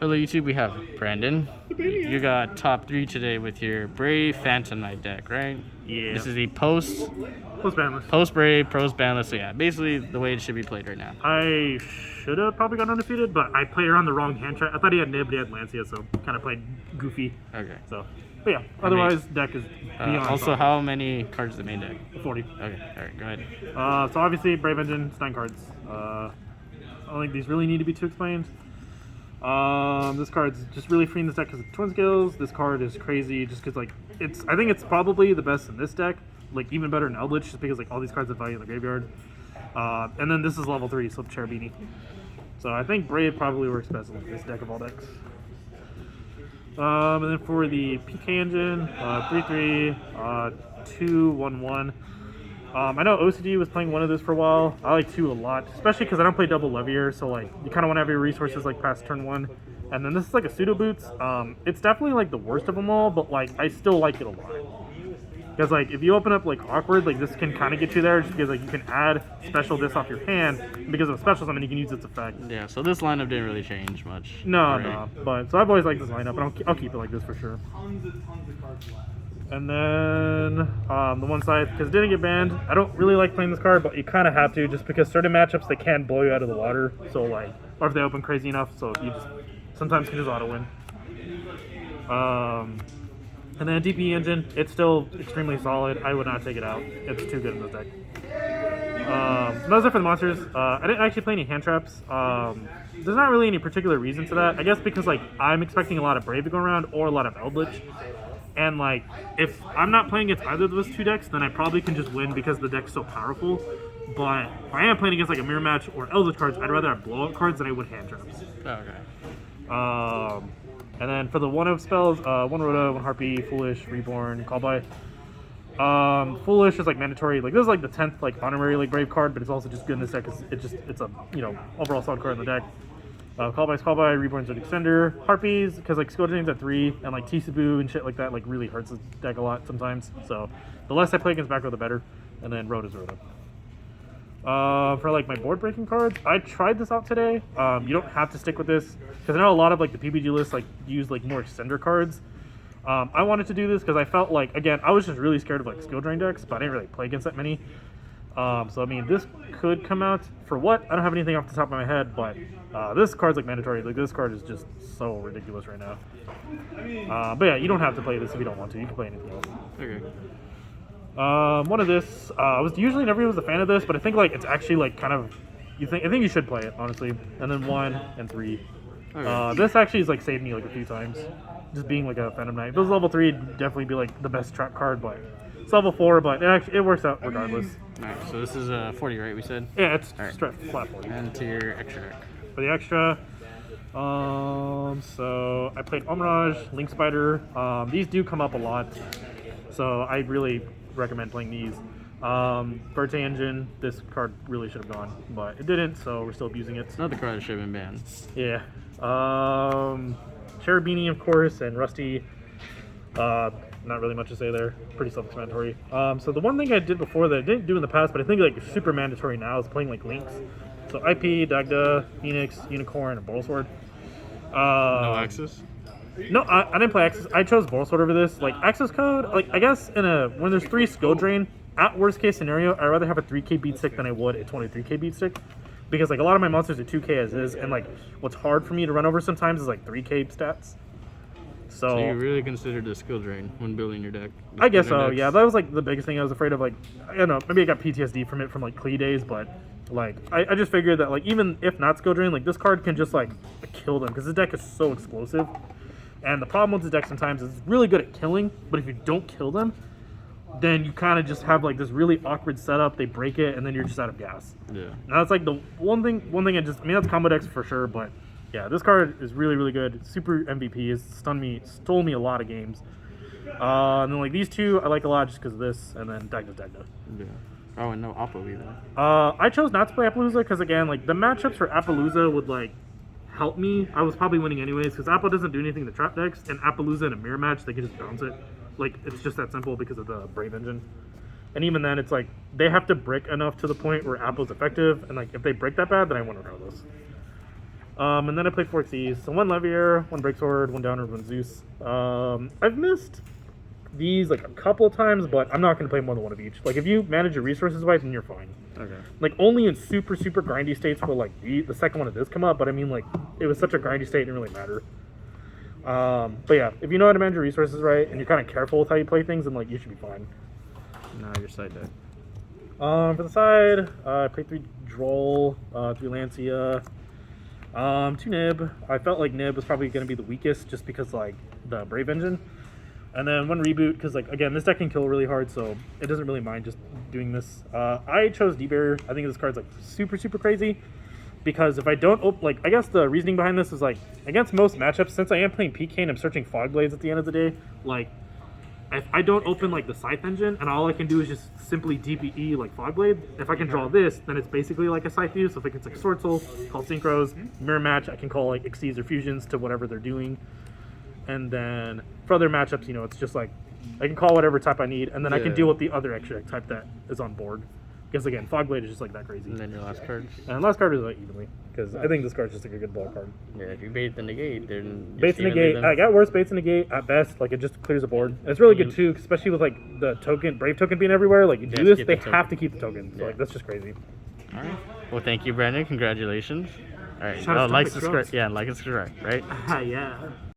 Hello YouTube, we have Brandon. You got top 3 today with your Brave Phantom Knight deck, right? Yeah. This is the post Brave, pros banless. So yeah, basically the way it should be played right now. I should have probably gone undefeated, but I played around the wrong hand track. I thought he had Nib, but he had Lancia, so kind of played goofy. Okay. So, but yeah, otherwise deck is beyond. Also, solid. how many cards is the main deck? 40. Okay, alright, go ahead. So obviously Brave Engine, it's 9 cards. I don't think these really need to be too explained. This card's just really freeing this deck because of twin skills. This card is crazy just because like I think it's probably the best in this deck, like even better in Eldritch, just because like all these cards have value in the graveyard. And then this is level 3, so Cherubini. So I think Brave probably works best in this deck of all decks. And then for the PK engine, 3/3, 2/1/1. I know OCD was playing one of this for a while. I like 2 a lot, especially because I don't play double Levier, so like you kind of want to have your resources like past turn 1. And then this is like a pseudo boots. It's definitely like the worst of them all, but like I still like it a lot. Because like if you open up like awkward, like this can kind of get you there, just because like you can add special this off your hand because of a special summon, you can use its effect. Yeah, so this lineup didn't really change much. No. But so I've always liked this lineup, and I'll keep it like this for sure. And then the one side, because it didn't get banned, I don't really like playing this card, but you kind of have to, just because certain matchups they can blow you out of the water. So like, or if they open crazy enough, so you just sometimes can just auto win. And then DP engine, it's still extremely solid. I would not take it out. It's too good in this deck. Those are for the monsters. I didn't actually play any hand traps. There's not really any particular reason to that. I guess because like I'm expecting a lot of Brave to go around or a lot of Eldritch. And like, if I'm not playing against either of those 2 decks, then I probably can just win because the deck's so powerful. But if I am playing against like a mirror match or Eldritch cards, I'd rather have blowout cards than I would hand traps. Okay. And then for the 1-of spells, 1 Rhoda, 1 Harpy, Foolish, Reborn, Call by. Foolish is like mandatory. Like this is like the 10th like honorary like Brave card, but it's also just good in this deck because it's a overall solid card in the deck. Call by, Reborn's an extender. Harpies, because like Skill Drain's at 3, and like Tsubu and shit like that like really hurts the deck a lot sometimes. So the less I play against back row, the better. And then Rhoda's Rhoda. For like my board breaking cards, I tried this out today. You don't have to stick with this because I know a lot of like the PBG lists like use like more extender cards. I wanted to do this because I felt like, again, I was just really scared of like skill drain decks, but I didn't really play against that many. So I mean, this could come out for what? I don't have anything off the top of my head, but this card's like mandatory. Like this card is just so ridiculous right now. But yeah, you don't have to play this if you don't want to. You can play anything else. Okay. One of this, I was usually never was a fan of this, but I think like it's actually like kind of, I think you should play it honestly. And then 1 and 3. Okay. This actually has like saved me like a few times, just being like a Phantom Knight. If it was level 3, it'd definitely be like the best trap card, but it's level 4, but it works out regardless. Alright, so this is 40, right? We said. Yeah, it's All right. straight flat 40. And to your extra deck. For the extra, so I played Omrage, Link Spider. These do come up a lot, so I really recommend playing these. Birte Engine, this card really should have gone, but it didn't, so we're still abusing it. Another card that should have been banned. Yeah. Cherubini, of course, and Rusty. Not really much to say there. Pretty self-explanatory. So the one thing I did before that I didn't do in the past, but I think like super mandatory now, is playing like links. So IP, Dagda, Phoenix, Unicorn, and Borrelsword. No access? No, I didn't play Access. I chose Borrelsword over this. Like Access Code, like I guess when there's 3 skill drain, at worst case scenario, I'd rather have a 3k beat stick than I would a 23k beat stick. Because like a lot of my monsters are 2k as is, and like what's hard for me to run over sometimes is like 3k stats. So you really considered the skill drain when building your deck? I guess so, yeah. That was like the biggest thing I was afraid of. Like, I don't know, maybe I got PTSD from it from like Klee days, but like I just figured that like even if not skill drain, like this card can just like kill them because this deck is so explosive. And the problem with this deck sometimes is it's really good at killing, but if you don't kill them, then you kind of just have like this really awkward setup. They break it, and then you're just out of gas. Yeah. Now that's like the one thing I mean that's combo decks for sure, but yeah, this card is really, really good. It's super MVP. It's stole me a lot of games. And then like these 2, I like a lot just because of this, and then Dagda. Yeah. Oh, and no Appa either. I chose not to play Appaloosa because again, like the matchups for Appaloosa would like help me. I was probably winning anyways because Appa doesn't do anything to trap decks, and Appaloosa in a mirror match they can just bounce it. Like it's just that simple because of the Brave Engine. And even then, it's like they have to brick enough to the point where Apple's effective, and like if they break that bad, then I win regardless. And then I play 4 Xyz. So 1 Levier, 1 Breaksword, 1 Downer, 1 Zeus. I've missed these like a couple of times, but I'm not going to play more than 1 of each. Like if you manage your resources right, then you're fine. Okay. Like only in super grindy states will like the second one of this come up, but I mean like it was such a grindy state, it didn't really matter. But yeah, if you know how to manage your resources right and you're kind of careful with how you play things, then like you should be fine. Now your side deck. For the side, I played 3 Droll, 3 Lancia, 2 Nib. I felt like Nib was probably going to be the weakest just because like the Brave engine. And then 1 Reboot because like again this deck can kill really hard, so it doesn't really mind just doing this. I chose D-Barrier. I think this card's like super crazy because if I don't like I guess the reasoning behind this is like against most matchups, since I am playing PK, I'm searching Fog Blades at the end of the day. Like if I don't open like the Scythe engine and all I can do is just simply DPE like Fog Blade, if I can draw this, then it's basically like a Scythe use. So if it's like Sword Soul, call Synchros, Mirror Match, I can call like Xyz or Fusions to whatever they're doing. And then for other matchups, you know, it's just like I can call whatever type I need, and then I can deal with the other extra type that is on board. Because again, Fog Blade is just like that crazy. And then your last card. And last card is like evenly, because I think this card's just like a good ball card. Yeah, if you bait the negate, then Baits in the gate. I got worse baits in the gate at best. Like it just clears the board. And it's really good too, especially with like the token, Brave token being everywhere. Like you do this, they have to keep the token. So like that's just crazy. All right. Well, thank you, Brandon. Congratulations. All right. Shout out to Like, Topic subscribe. Drops. Yeah, like and subscribe. Right. Yeah.